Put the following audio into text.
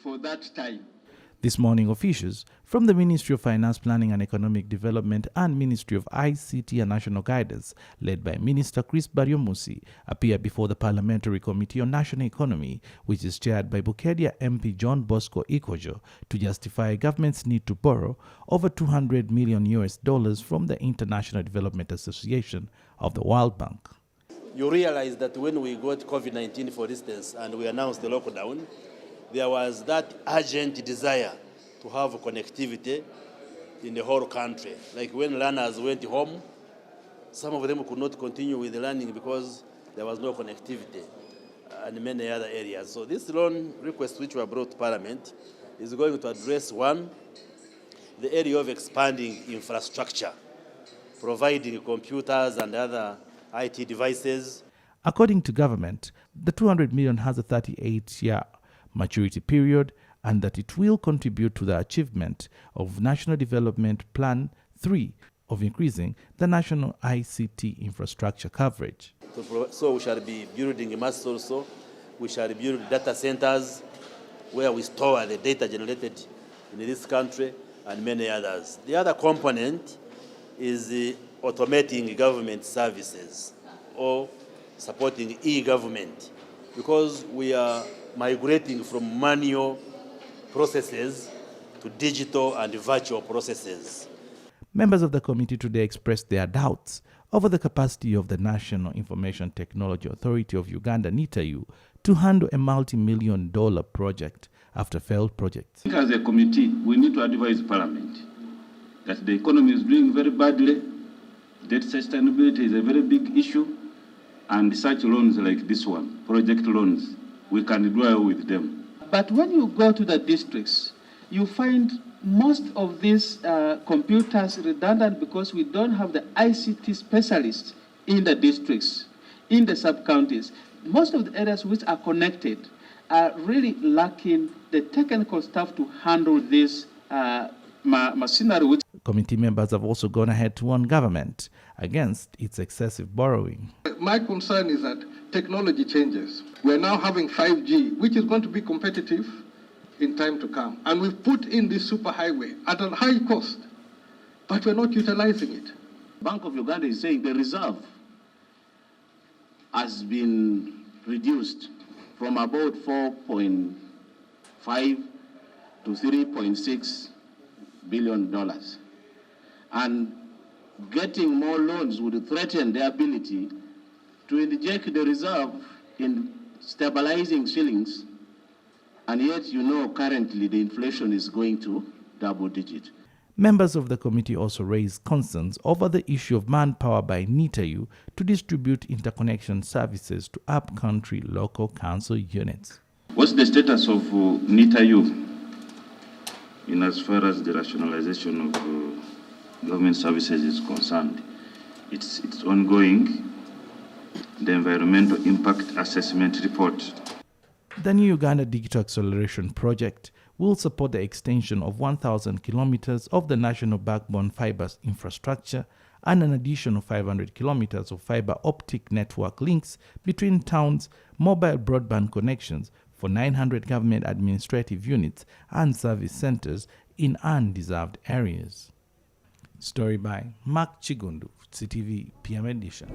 For that time. This morning, officials from the Ministry of Finance, Planning and Economic Development and Ministry of ICT and National Guidance, led by Minister Chris Baryomusi, appeared before the Parliamentary Committee on National Economy, which is chaired by Bukedia MP John Bosco Ikojo, to justify government's need to borrow over $200 million from the International Development Association of the World Bank. You realize that when we got COVID-19, for instance, and we announced the lockdown, there was that urgent desire to have connectivity in the whole country. Like when learners went home, some of them could not continue with the learning because there was no connectivity and many other areas. So this loan request which were brought to Parliament is going to address, one, the area of expanding infrastructure, providing computers and other IT devices. According to government, the $200 million has a 38-year maturity period and that it will contribute to the achievement of National Development Plan 3 of increasing the national ICT infrastructure coverage. So we shall be building masts also. We shall build data centers where we store the data generated in this country and many others. The other component is automating government services or supporting e-government, because we are migrating from manual processes to digital and virtual processes. Members of the committee today expressed their doubts over the capacity of the National Information Technology Authority of Uganda, NITAU, to handle a multi-million-dollar project after failed projects. As a committee, we need to advise Parliament that the economy is doing very badly, debt sustainability is a very big issue, and such loans like this one, project loans, we can dwell with them. But when you go to the districts, you find most of these computers redundant because we don't have the ICT specialists in the districts, in the sub-counties. Most of the areas which are connected are really lacking the technical staff to handle this machinery. Committee members have also gone ahead to warn government against its excessive borrowing. My concern is that technology changes. We're now having 5G, which is going to be competitive in time to come. And we've put in this superhighway at a high cost, but we're not utilizing it. Bank of Uganda is saying the reserve has been reduced from about 4.5 to $3.6 billion. And getting more loans would threaten the ability to inject the reserve in stabilizing shillings, and yet currently the inflation is going to double digit. Members of the committee also raised concerns over the issue of manpower by NITAU to distribute interconnection services to up-country local council units. What's the status of NITAU in as far as the rationalization of government services is concerned? It's ongoing. The environmental impact assessment report. The new Uganda Digital Acceleration Project will support the extension of 1,000 kilometers of the national backbone fiber infrastructure and an additional 500 kilometers of fiber optic network links between towns, mobile broadband connections for 900 government administrative units and service centers in undeserved areas. Story by Mark Chigundu, CTV PM Edition.